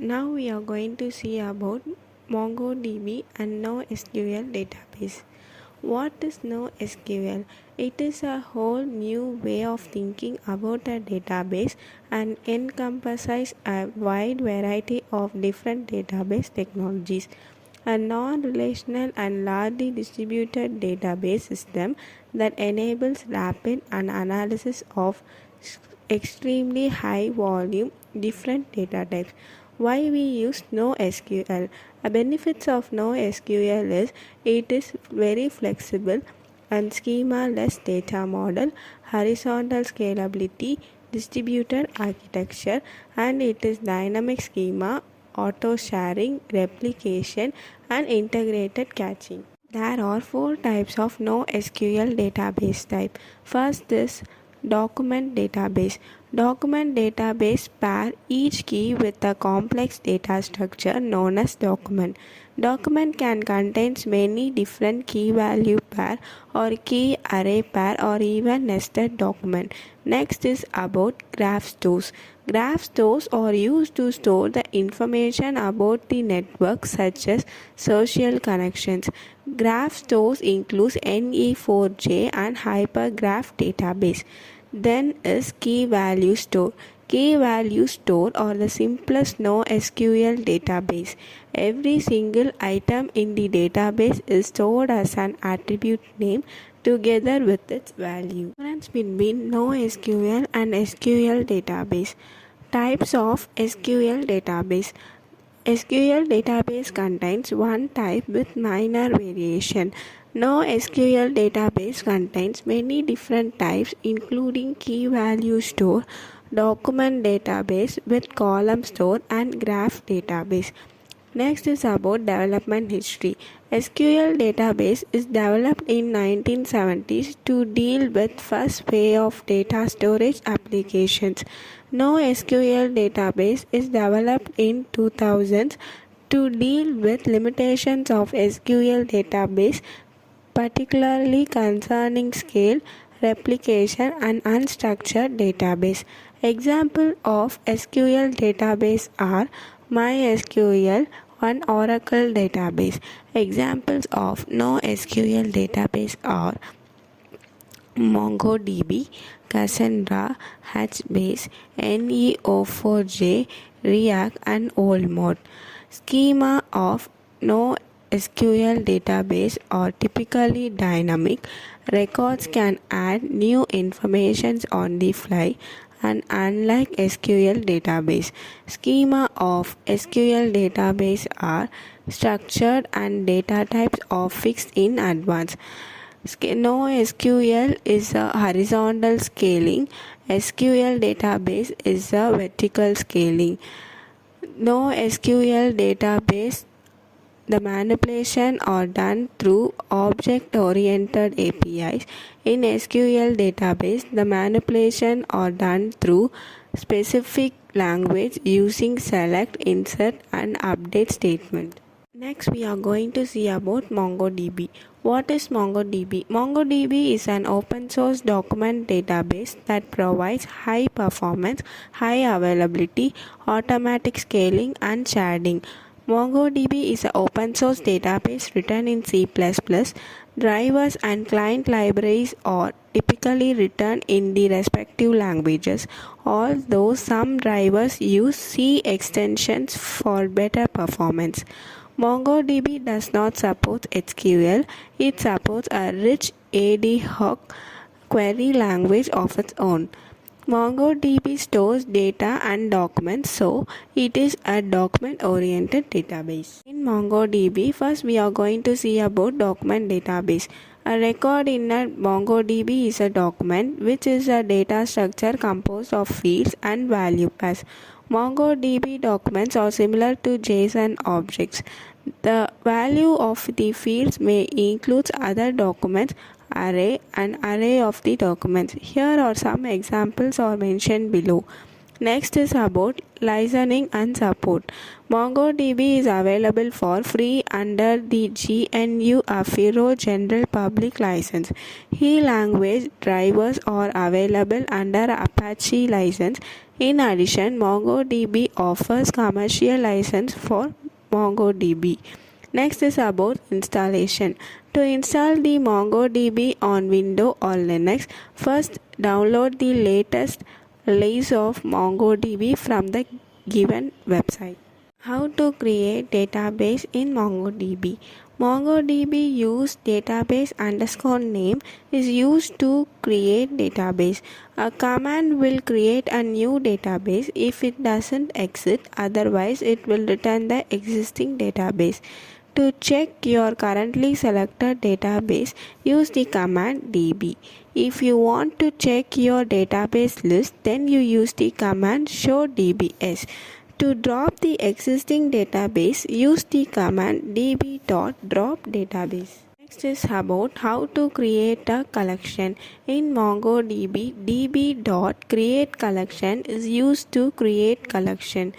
Now we are going to see about MongoDB and NoSQL database. What is NoSQL? It is a whole new way of thinking about a database and encompasses a wide variety of different database technologies. A non-relational and largely distributed database system that enables rapid analysis of extremely high volume different data types. Why we use NoSQL? A benefits of NoSQL is it is very flexible and schema-less data model, horizontal scalability, distributed architecture, and it is dynamic schema, auto sharing, replication, and integrated caching. There are four types of NoSQL database type. First is document database. Document database pair each key with a complex data structure known as document. Document can contain many different key value pair or key array pair or even nested document. Next is about graph stores. Graph stores are used to store the information about the network such as social connections. Graph stores include Ne4j and hypergraph database. Then is key value store. Key value store or the simplest NoSQL database. Every single item in the database is stored as an attribute name together with its value. Difference between NoSQL and SQL database. Types of SQL database. SQL database contains one type with minor variation. NoSQL database contains many different types including key value store, document database with column store, and graph database. Next is about development history. SQL database is developed in 1970s to deal with first wave of data storage applications. NoSQL database is developed in 2000s to deal with limitations of SQL database, particularly concerning scale, replication, and unstructured database. Examples of SQL database are MySQL, one Oracle database. Examples of NoSQL database are MongoDB, Cassandra, HBase, Neo4j, React, and Oldmode. Schema of NoSQL database are typically dynamic. Records can add new information on the fly, and unlike SQL database, schema of SQL database are structured and data types are fixed in advance. NoSQL is a horizontal scaling. SQL database is a vertical scaling. NoSQL database, the manipulation are done through object-oriented APIs. In SQL database, the manipulation are done through specific language using select, insert, and update statement. Next, we are going to see about MongoDB. What is MongoDB? MongoDB is an open source document database that provides high performance, high availability, automatic scaling, and sharding. MongoDB is an open source database written in C++. Drivers and client libraries are typically written in the respective languages, although some drivers use C extensions for better performance. MongoDB does not support SQL. It supports a rich ad hoc query language of its own. MongoDB stores data and documents, so it is a document-oriented database. In MongoDB, first we are going to see about document database. A record in a MongoDB is a document, which is a data structure composed of fields and value pairs. MongoDB documents are similar to JSON objects. The value of the fields may include other documents, array, and array of the documents. Here are some examples are mentioned below. Next is about licensing and support. MongoDB is available for free under the GNU Affiro General Public License. Key language drivers are available under Apache license. In addition, MongoDB offers commercial license for MongoDB. Next is about installation. To install the MongoDB on Windows or Linux, first download the latest release of MongoDB from the given website. How to create database in MongoDB. MongoDB use database underscore name is used to create database. A command will create a new database if it doesn't exist, otherwise it will return the existing database. To check your currently selected database, use the command db. If you want to check your database list, then you use the command show dbs. To drop the existing database, use the command db.dropDatabase. Next is about how to create a collection. In MongoDB, db.createCollection is used to create collection.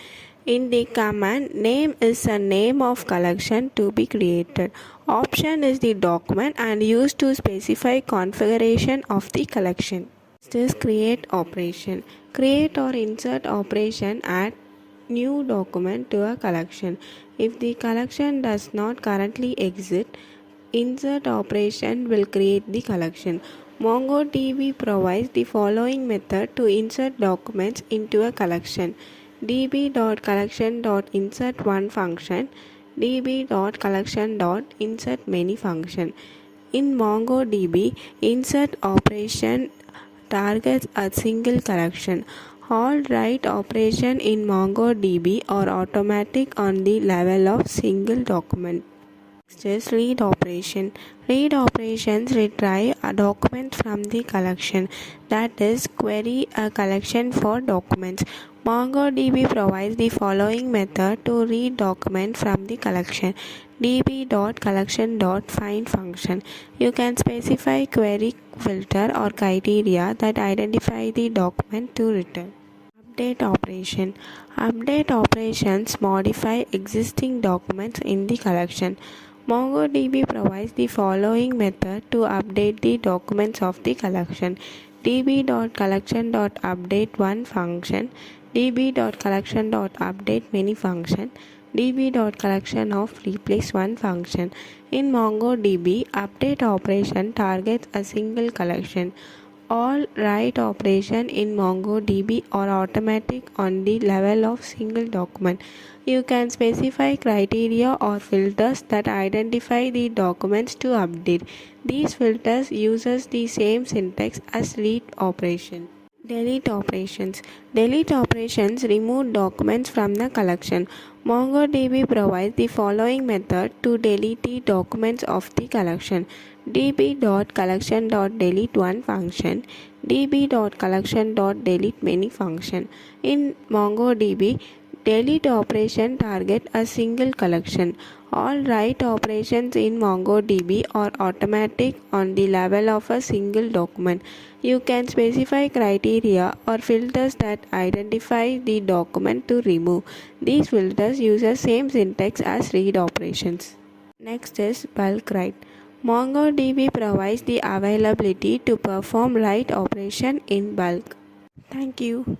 In the command, name is a name of collection to be created. Option is the document and used to specify configuration of the collection. Next is create operation. Create or insert operation add new document to a collection. If the collection does not currently exist, insert operation will create the collection. MongoDB provides the following method to insert documents into a collection. db.collection.insert one function, db.collection.insert many function. In MongoDB, insert operation targets a single collection. All write operation in MongoDB are automatic on the level of single document. Next is read operation. Read operations retrieve a document from the collection, that is, query a collection for documents. MongoDB provides the following method to read document from the collection. db.collection.find function. You can specify query filter or criteria that identify the document to return. Update operation. Update operations modify existing documents in the collection. MongoDB provides the following method to update the documents of the collection. db.collection.update one function, db.collection.update many function, db.collection of replace one function. In MongoDB, update operation targets a single collection. All write operation in MongoDB are automatic on the level of single document. You can specify criteria or filters that identify the documents to update. These filters uses the same syntax as read operation. Delete operations. Delete operations remove documents from the collection. MongoDB provides the following method to delete the documents of the collection. db.collection.delete one function, db.collection.delete many function. In MongoDB, delete operation target a single collection. All write operations in MongoDB are automatic on the level of a single document. You can specify criteria or filters that identify the document to remove. These filters use the same syntax as read operations. Next is bulk write. MongoDB provides the availability to perform write operation in bulk. Thank you.